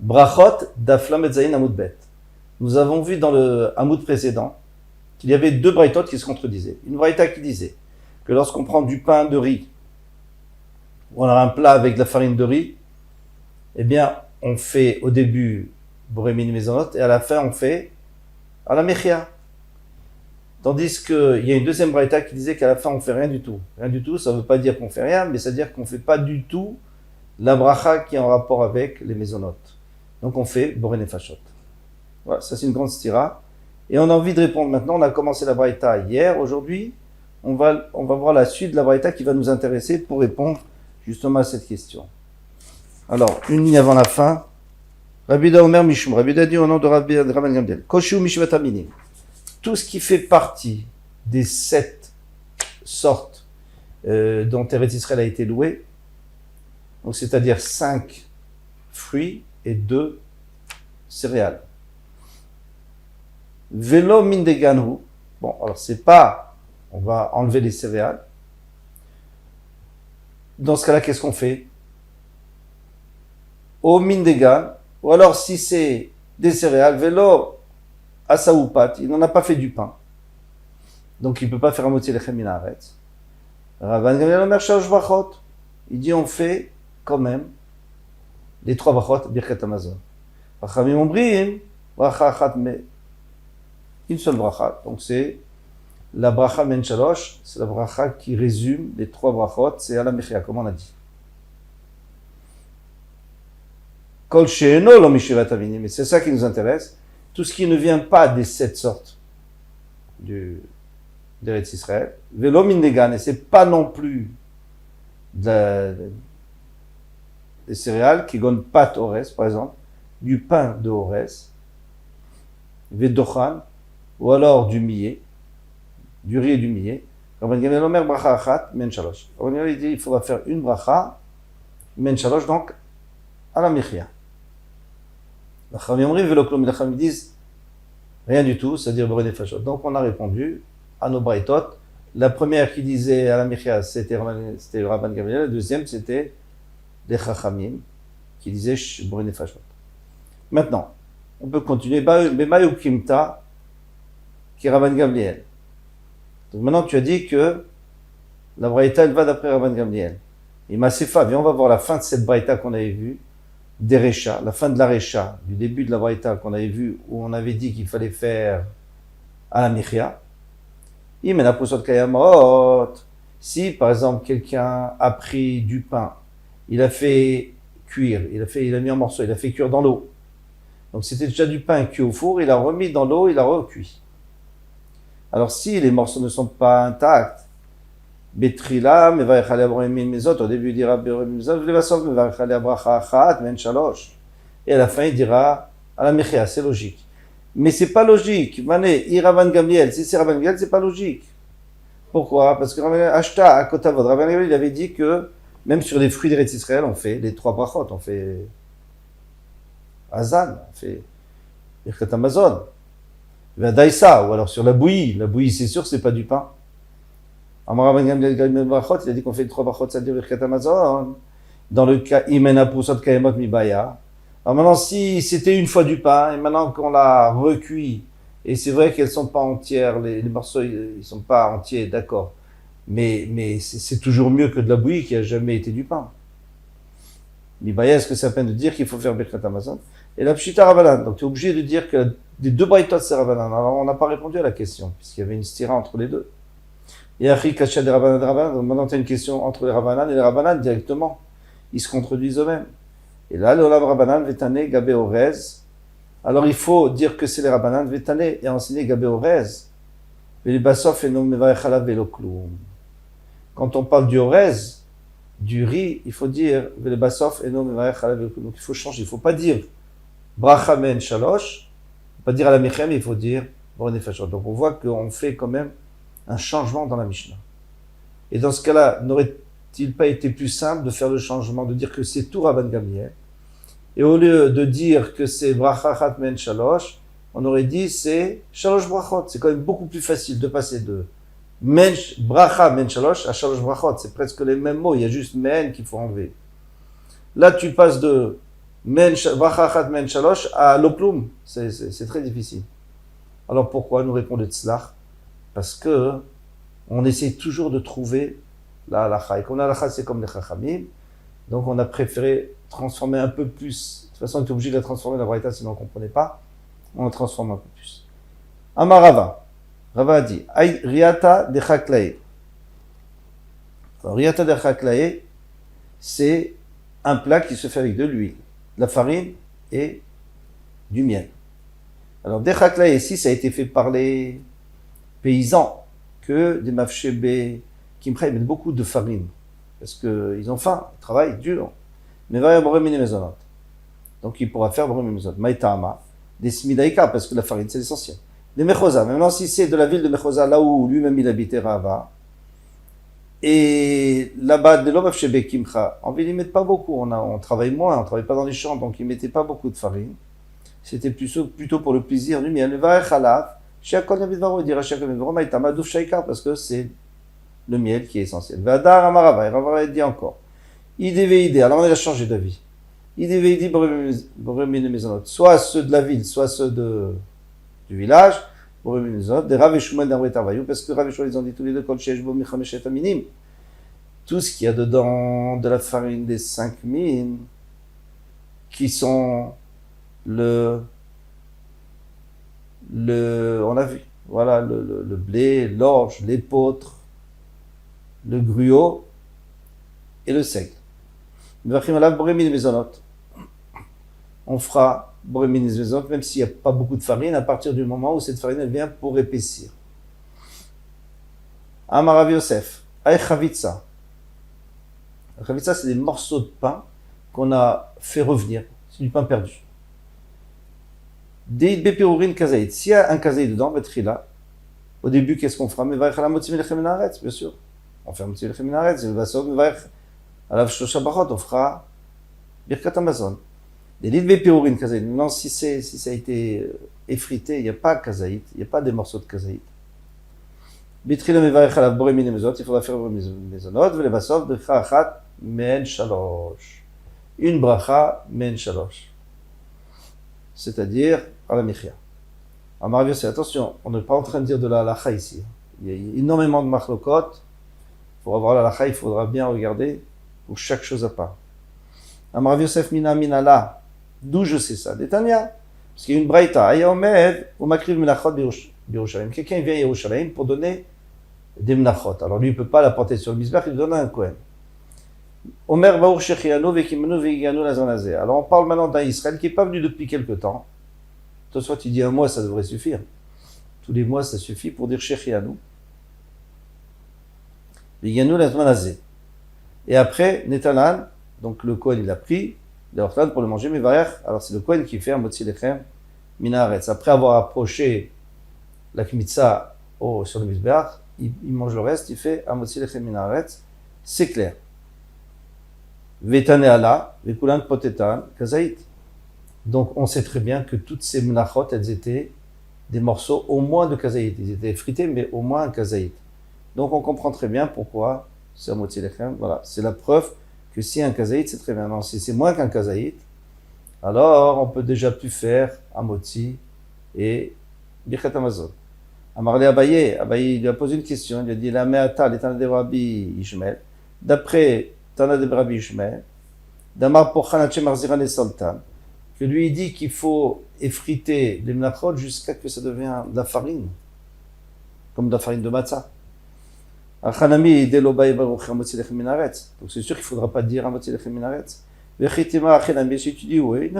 Brachot d'Aflam et Zayin Amoud Bet. Nous avons vu dans le Amoud précédent qu'il y avait deux braïtot qui se contredisaient. Une braïta qui disait que lorsqu'on prend du pain de riz, ou on a un plat avec de la farine de riz, eh bien, on fait au début Borémine Mezonot et à la fin on fait à la Mechia. Tandis qu'il y a une deuxième braïta qui disait qu'à la fin on fait rien du tout. Rien du tout, ça ne veut pas dire qu'on fait rien, mais ça veut dire qu'on ne fait pas du tout la bracha qui est en rapport avec les Mezonot. Donc on fait Boré Nefashot. Voilà, ça c'est une grande stira. Et on a envie de répondre maintenant. On a commencé la braïta hier. Aujourd'hui, on va voir la suite de la braïta qui va nous intéresser pour répondre justement à cette question. Alors, une ligne avant la fin. Rabbi Da Omer Mishum. Rabbi Da dit au nom de Rabbi Rabban Gamliel. Koshu Mishvat Aminim. Tout ce qui fait partie des 7 sortes dont Eretz Israël a été loué, donc c'est-à-dire 5 fruits et 2 céréales. Velo Mindeganu. Bon, alors c'est pas, on va enlever les céréales. Dans ce cas-là, qu'est-ce qu'on fait? Au Mindegan, ou alors si c'est des céréales, Velo Asaoupat, il n'en a pas fait du pain. Donc il ne peut pas faire un moitié lechem minaretz. Rabban Gamliel Omer shalosh brachot. Il dit on fait quand même les 3 brachot birkat Hamazon. Chachamim ombrim bracha achat mais une seule bracha. Donc c'est la bracha men shalosh, c'est la bracha qui résume les 3 brachot, c'est à la mechia, comme on a dit. Kol she'eno lo mishivat aminim, mais c'est ça qui nous intéresse. Tout ce qui ne vient pas des 7 sortes d'Eretz Israël, Velo Mindegan, et c'est pas non plus des céréales qui gonnent pat Ores, par exemple, du pain de Ores, Vedochan, ou alors du millet, du riz et du millet. Rabban Gamliel Omer bracha achat men shalosh. Rabban Gamliel dit il faudra faire une bracha men shalosh, donc à la mechia. Les Chachamim disent rien du tout, c'est-à-dire Boré Nefashot. Donc on a répondu à nos braïtot. La première qui disait à la Mechia, c'était Rabban Gamliel. La deuxième, c'était les Chachamim qui disaient Boré Nefashot. Maintenant, on peut continuer. Bemayu Kimta, qui est Rabban Gamliel. Donc maintenant, tu as dit que la braïta, elle va d'après Rabban Gamliel. Et Masefa, viens, on va voir la fin de cette braïta qu'on avait vue. Des Recha, la fin de la Recha, du début de la Braïta qu'on avait vu, où on avait dit qu'il fallait faire à la Mechia. Si, par exemple, quelqu'un a pris du pain, il a fait cuire, il a mis en morceaux, il a fait cuire dans l'eau. Donc c'était déjà du pain cuit au four, il a remis dans l'eau, il a recuit. Alors si les morceaux ne sont pas intacts, Betrila, mevarech alei Borémine Mezot, au début il dira Borémine Mezot, v'levasov mevarech alei bracha achat men shalosh. Et à la fin il dira à la mechia, c'est logique. Mais c'est pas logique. Mané, Rabban Gamliel, si c'est Rabban Gamliel, c'est pas logique. Pourquoi? Parce que Ashta, à Kotavod, Rabban Gamliel, il avait dit que même sur les fruits d'Eretz Israël, on fait les 3 brachot, on fait Azan, on fait Birkat Hamazon, Daïsa, ou alors sur la bouillie c'est sûr, c'est pas du pain. Rabban Gamliel, il a dit qu'on fait 3 brachot, c'est-à-dire Birkat Hamazon. Dans le cas, Imena Pusot Kayemot Mibaya. Alors maintenant, si c'était une fois du pain, et maintenant qu'on l'a recuit, et c'est vrai qu'elles sont pas entières, les morceaux, ils sont pas entiers, d'accord. Mais c'est toujours mieux que de la bouillie qui a jamais été du pain. Mibaya, est-ce que c'est la peine de dire qu'il faut faire Birkat Hamazon? Et la Pshita Rabbanan. Donc tu es obligé de dire que les 2 braïtot c'est Rabbanan. Alors on n'a pas répondu à la question, puisqu'il y avait une stira entre les deux. Et Achri Kachat des Rabbanan de Rabbanan. Donc maintenant tu as une question entre les Rabbanan et les Rabbanan directement. Ils se contredisent eux-mêmes. Et là, le Olam Rabbanan Vetane Gabé Orez. Alors il faut dire que c'est les Rabbanan Vetane et enseigner Gabé Orez. Velibasof et non mevarech alav velo kloum. Quand on parle du Orez, du riz, il faut dire Velibasof et non mevarech alav velo kloum. Donc il faut changer. Il ne faut pas dire Bracha men shalosh. Il ne faut pas dire à la Mechem, mais il faut dire Boré Nefashot. Donc on voit qu'on fait quand même un changement dans la Mishnah. Et dans ce cas-là, n'aurait-il pas été plus simple de faire le changement, de dire que c'est tout Rabban Gamliel, et au lieu de dire que c'est bracha chat men shalosh, on aurait dit c'est shalosh brachot. C'est quand même beaucoup plus facile de passer de bracha men shalosh à shalosh brachot. C'est presque les mêmes mots, il y a juste men qu'il faut enlever. Là tu passes de bracha achat men shalosh à l'oplum. C'est très difficile. Alors pourquoi nous répond le tzlach? Parce que on essaie toujours de trouver la halakha. Et comme la halakha, c'est comme les chachamim, donc on a préféré transformer un peu plus. De toute façon, on est obligé de la transformer la braïta, sinon on ne comprenait pas. On la transforme un peu plus. Amarava. Rava a dit, riata de chaklae. Riata de chaklae, c'est un plat qui se fait avec de l'huile, de la farine et du miel. Alors, de chaklae, ici, ça a été fait par les paysans, que des mafshébé, qui mettent beaucoup de farine, parce qu'ils ont faim, ils travaillent dur. Mais va y avoir une maisonnette. Donc, il pourra faire une maisonnette. Maïtama, des smidaïka, parce que la farine, c'est l'essentiel. Des mechosa. Maintenant, si c'est de la ville de Mechosa, là où lui-même il habitait Rava, et là-bas, de l'Omav Shebe Kimcha, en ville, ils ne mettent pas beaucoup. On travaille moins, on ne travaille pas dans les champs, donc ils ne mettaient pas beaucoup de farine. C'était plutôt pour le plaisir du miel. Parce que c'est le miel qui est essentiel. Vadar Amarava, Rava dit encore. Idévéidé, alors on a changé d'avis. Idévéidé, soit ceux de la ville, soit ceux du village, des Rav et Shmuel d'Amret Arvayou, parce que Rav et Shmuel, ils ont dit tous les deux, Kol Sheyesh Bo Michameshet Aminim. Tout ce qu'il y a dedans de la farine des 5 mines, qui sont on a vu, voilà, le blé, l'orge, l'épeautre, le gruau et le seigle. On fera même s'il n'y a pas beaucoup de farine, à partir du moment où cette farine elle vient pour épaissir. Amar Rav Yosef, ay chavitza. La chavitza, c'est des morceaux de pain qu'on a fait revenir. C'est du pain perdu. Deid bepirurin kazaït. S'il y a un kazaït dedans, là. Au début, qu'est-ce qu'on fera? Mais va la motzi melechem minaretz, bien sûr. On fait motzi melechem minaretz. Il va sauver, va alav shosha bachot. On fera birkat Amazon. Des lits de péorine kazaït. Non, si ça a été effrité, il n'y a pas kazaït, il n'y a pas des morceaux de kazaït. Bitrila mevarech alav boré mine mezot, il faudra faire mezonot, vele basov, bracha achat, men shalosh. Une bracha, men shalosh. C'est-à-dire, à la michia. Amar Rav Yosef, attention, on n'est pas en train de dire de la halacha ici. Il y a énormément de machlokot. Pour avoir la halacha, il faudra bien regarder pour chaque chose à part. Amar Rav Yosef mina minala. D'où je sais ça? D'Etania. Parce qu'il y a une braïta. Aya omed, ou makriv menachot birushalayim. Quelqu'un vient à Yerushalayim pour donner des menachot. Alors lui, il ne peut pas la porter sur le misbech, il donne à un kohen. Omer baur shechianu vekimenu veganu lazanazé. Alors on parle maintenant d'un Israël qui n'est pas venu depuis quelque temps. Toi, soit tu dis un mois, ça devrait suffire. Tous les mois, ça suffit pour dire shechianu. Veganu lazanazé. Et après, Netanan, donc le kohen, il a pris l'ortane pour le manger, mais varech, alors c'est le kohen qui fait un motzi lechem minaretz. Après avoir approché la kmitza sur le misbeach, il mange le reste, il fait un motzi lechem minaretz, c'est clair. Vetane ala, vekulan potetan, kazaït. Donc on sait très bien que toutes ces menachot, elles étaient des morceaux au moins de kazaït. Ils étaient frités, mais au moins un kazaït. Donc on comprend très bien pourquoi c'est un motzi lechem. Voilà, c'est la preuve que si un kazaït, c'est très bien. Non, si c'est moins qu'un kazaït, alors on peut déjà plus faire un motzi et birkat Amazon. Amarle Abaye, il lui a posé une question, il lui a dit, la me'ata, l'étana de Rabbi Ishmael, d'après Tana de Rabbi Ishmael, d'Amar Pochan Hachem Arziran et Sultan, que lui il dit qu'il faut effriter les menachot jusqu'à ce que ça devienne de la farine, comme de la farine de matzah. Donc c'est sûr qu'il ne faudra pas dire Amotzi lechem minaretz. Si tu dis oui, il ne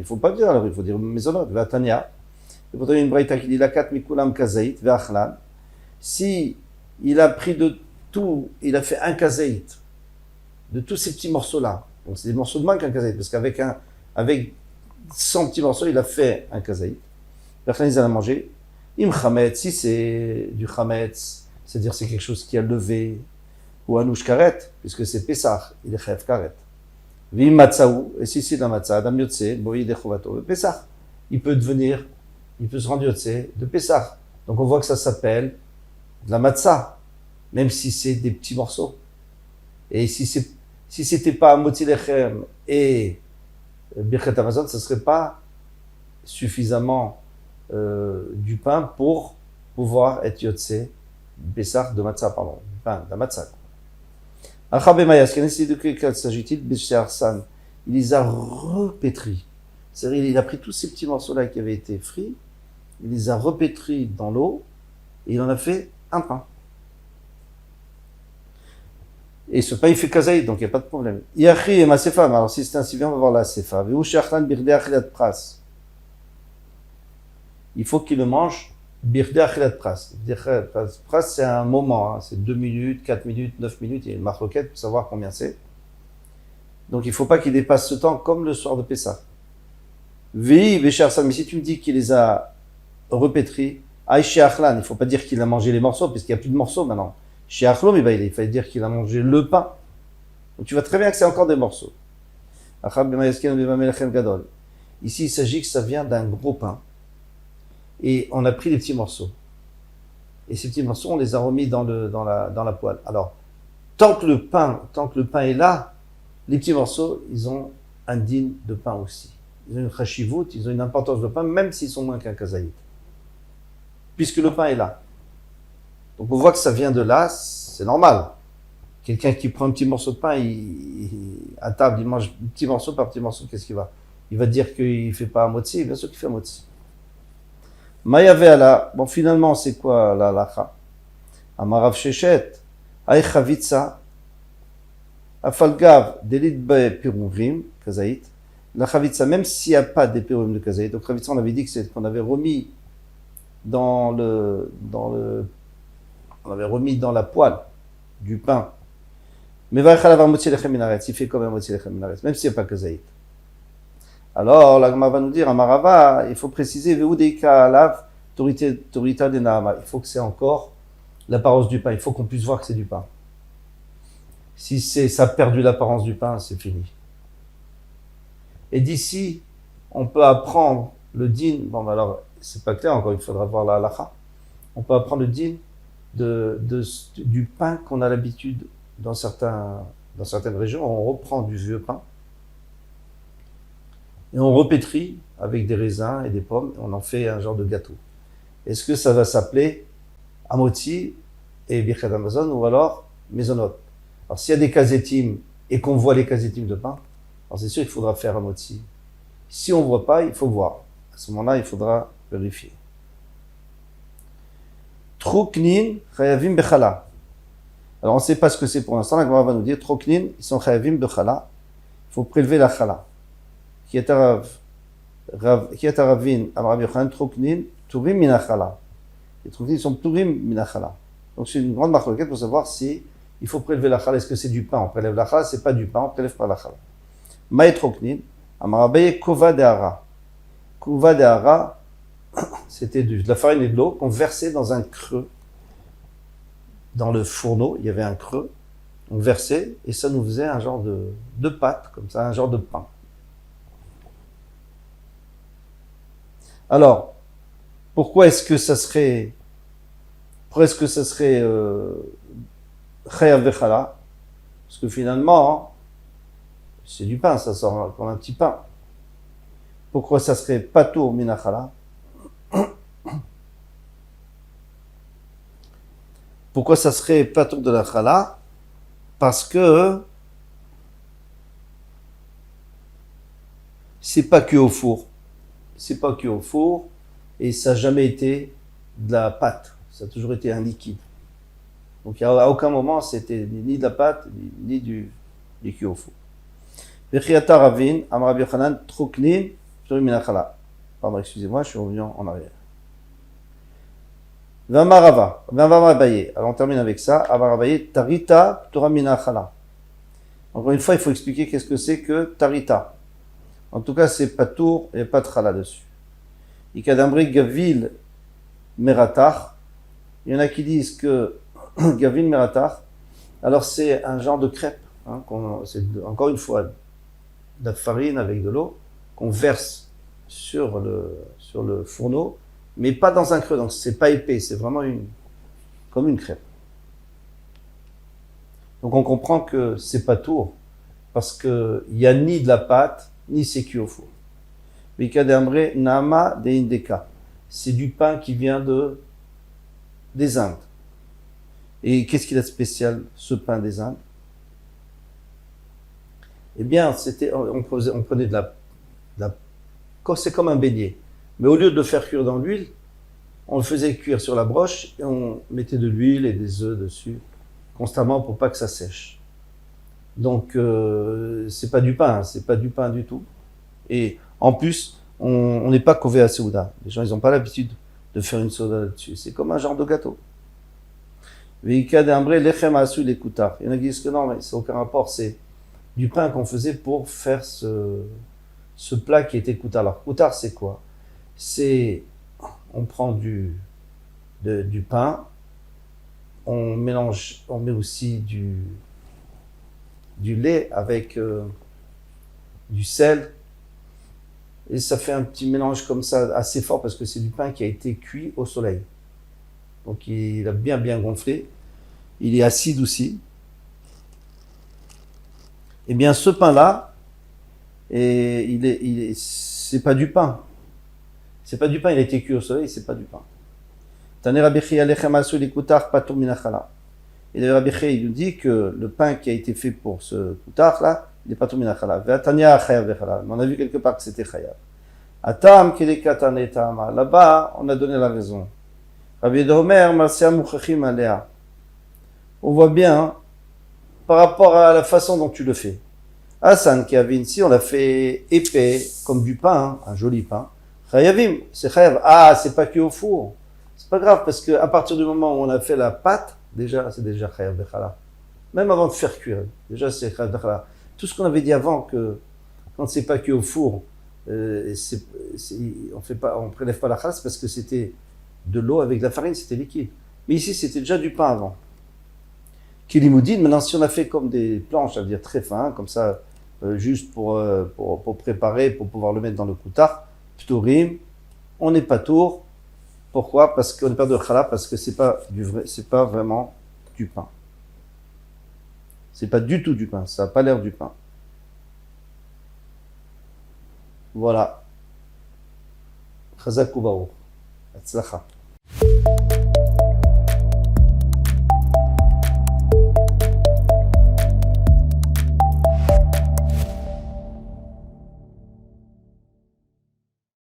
faut pas dire, alors il faut dire mezonot. Vatania. Et pourtant il y a une braïta qui dit lakat mikulam kazaït ve'achlan. Si il a pris de tout, il a fait un kazaït, de tous ces petits morceaux-là, donc c'est des morceaux de moins qu'un kazaït, parce qu'avec avec 100 petits morceaux, il a fait un kazaït. Ve'achlan, ils allaient manger. Im chametz, si c'est du chametz, c'est-à-dire c'est quelque chose qui a levé, ou anouch karet, puisque c'est Pessah, il est chayv karet. Vim matzaou, et si c'est la matzah, adam yotse, boï de chovato, Pessah. Il peut se rendre yotse de Pessah. Donc on voit que ça s'appelle de la matzah, même si c'est des petits morceaux. Et si c'était pas un motzi lechem et Birkat Hamazon, ce ne serait pas suffisamment du pain pour pouvoir être Yotse, Bessar de Matzah, pardon, pain de Matzah. Achabe Mayas, de quel s'agit-il? Bécharsan. Il les a repétris. C'est-à-dire, il a pris tous ces petits morceaux-là qui avaient été frits, il les a repétris dans l'eau, et il en a fait un pain. Et ce pain, il fait kazaïd, donc il n'y a pas de problème. Yachi et ma sefa, alors si c'est ainsi bien, on va voir la sefa. Il faut qu'il le mange birde achilat pras. Pras, c'est un moment, hein, c'est 2 minutes, 4 minutes, 9 minutes, il y a une marloquette pour savoir combien c'est. Donc il ne faut pas qu'il dépasse ce temps comme le soir de Pessah. Vi, Béchar mais si tu me dis qu'il les a repétris, Aïché Achlan, il ne faut pas dire qu'il a mangé les morceaux, puisqu'il n'y a plus de morceaux maintenant. Chez Achlom, il fallait dire qu'il a mangé le pain. Donc tu vois très bien que c'est encore des morceaux. Ici, il s'agit que ça vient d'un gros pain. Et on a pris les petits morceaux. Et ces petits morceaux, on les a remis dans la poêle. Alors, tant que le pain est là, les petits morceaux, ils ont un din de pain aussi. Ils ont une chashivut, ils ont une importance de pain, même s'ils sont moins qu'un kazaït. Puisque le pain est là. Donc on voit que ça vient de là, c'est normal. Quelqu'un qui prend un petit morceau de pain, à table, il mange petit morceau par petit morceau, qu'est-ce qu'il va? Il va dire qu'il ne fait pas un motzi, bien sûr qu'il fait un motzi. Mayave bon finalement c'est quoi la lacha? Amarav Shechet, Aï Chavitsa, Afalgav, Delit Be Pirumrim, Kazaït. La Chavitsa, même s'il n'y a pas des Pirumrim de Kazaït, donc Chavitsa on avait dit que c'est qu'on avait remis on avait remis dans la poêle du pain. Mais il fait comme un motzi lechem minaretz, même s'il n'y a pas kazaït. Alors, la Gemara va nous dire, Amarava, il faut préciser, Veudeika alav, torita de Nahama. Il faut que c'est encore l'apparence du pain. Il faut qu'on puisse voir que c'est du pain. Si ça a perdu l'apparence du pain, c'est fini. Et d'ici, on peut apprendre le din. Bon, alors, c'est pas clair encore, il faudra voir la halacha. On peut apprendre le din du pain qu'on a l'habitude dans certaines régions. On reprend du vieux pain et on repétrit avec des raisins et des pommes. Et on en fait un genre de gâteau. Est-ce que ça va s'appeler amotzi et birkat hamazon ou alors mezonot? Alors s'il y a des kazetim et qu'on voit les kazetim de pain, alors c'est sûr qu'il faudra faire amotzi. Si on ne voit pas, il faut voir. À ce moment-là, il faudra vérifier. Troknin chayavim bechala. Alors on ne sait pas ce que c'est pour l'instant. La Gemara va nous dire troknin, ils sont chayavim bechala. Il faut prélever la chala. Kiataravin, Amarav Yochanan, troknin, turim minachala. Les troknin sont turim minachala. Donc c'est une grande marque pour savoir si il faut prélever la chala. Est-ce que c'est du pain? On prélève la chala, c'est pas du pain, on prélève pas la chala. Maï troknin, Amarabaye kova de hara. Kova de hara, c'était de la farine et de l'eau qu'on versait dans un creux. Dans le fourneau, il y avait un creux. On versait et ça nous faisait un genre de pâte, comme ça, un genre de pain. Alors, pourquoi est-ce que ça serait chayav vechala? Parce que finalement, c'est du pain, ça sort comme un petit pain. Pourquoi ça serait patour minachala? Pourquoi ça serait patour de la chala? Parce que c'est pas que au four. C'est pas que au four et ça n'a jamais été de la pâte. Ça a toujours été un liquide. Donc à aucun moment c'était ni de la pâte ni du cuit au four. Vechiyata ravin, Amarav Yochanan, troknin, turim minachala. Pardon, excusez-moi, je suis revenu en arrière. Vamarava, Vamarabaye. Alors on termine avec ça. Avarabaye, tarita, tura minachala. Encore une fois, il faut expliquer qu'est-ce que c'est que tarita. En tout cas, c'est pas tour et pas de chala dessus. Ikadamri gavil meratach. Il y en a qui disent que gavil meratach, alors c'est un genre de crêpe. Hein, c'est encore une fois de la farine avec de l'eau qu'on verse sur le fourneau, mais pas dans un creux, donc c'est pas épais, c'est vraiment comme une crêpe. Donc on comprend que c'est pas tour, parce qu'il n'y a ni de la pâte, ni c'est cuit au four. Vikadamre nama de indeka. C'est du pain qui vient des Indes. Et qu'est-ce qu'il a de spécial, ce pain des Indes? Eh bien, on prenait c'est comme un beignet. Mais au lieu de le faire cuire dans l'huile, on le faisait cuire sur la broche et on mettait de l'huile et des œufs dessus constamment pour pas que ça sèche. Donc, c'est pas du pain, c'est pas du pain du tout. Et en plus, on n'est pas kové à Seouda. Les gens, ils n'ont pas l'habitude de faire une soda là-dessus. C'est comme un genre de gâteau. Veika d'ambré lechem asu les koutars. Il y en a qui disent que non, mais c'est aucun rapport. C'est du pain qu'on faisait pour faire ce plat qui était koutar. Alors, koutar, c'est quoi? On prend du pain, on mélange, on met aussi du lait avec du sel, et ça fait un petit mélange comme ça assez fort parce que c'est du pain qui a été cuit au soleil. Donc il a bien gonflé, il est acide aussi. Et bien ce pain-là, c'est pas du pain. C'est pas du pain, il a été cuit au soleil, c'est pas du pain. Taner Rabbi Chia lechem asu likutar patur min achala. Et le Rabbi Chia, il nous dit que le pain qui a été fait pour ce kutar là, il est patur min achala. Ve'atanya chayav vechala. On a vu quelque part que c'était chayav. Atam kelekatane tama. Là-bas, on a donné la raison. Rabbi Domer marsia muchachim alea. On voit bien hein, par rapport à la façon dont tu le fais. Hassan Kavin, si on l'a fait épais comme du pain, hein, un joli pain. Chayavim, c'est chayav. Ah, c'est pas que au four. C'est pas grave parce que à partir du moment où on a fait la pâte, c'est déjà chayav bechala. Même avant de faire cuire, déjà c'est chayav bechala. Tout ce qu'on avait dit avant que quand c'est pas que au four, on prélève pas la chasse parce que c'était de l'eau avec de la farine, c'était liquide. Mais ici c'était déjà du pain avant. Kilimoudine, maintenant si on a fait comme des planches, ça veut dire très fin, comme ça, juste pour préparer, pour pouvoir le mettre dans le koutar, ptorim, on n'est pas tour. Pourquoi? Parce qu'on n'est pas de challah, parce que c'est pas vraiment du pain. C'est pas du tout du pain, ça n'a pas l'air du pain. Voilà. Chazak ou baruch. Hatzlacha.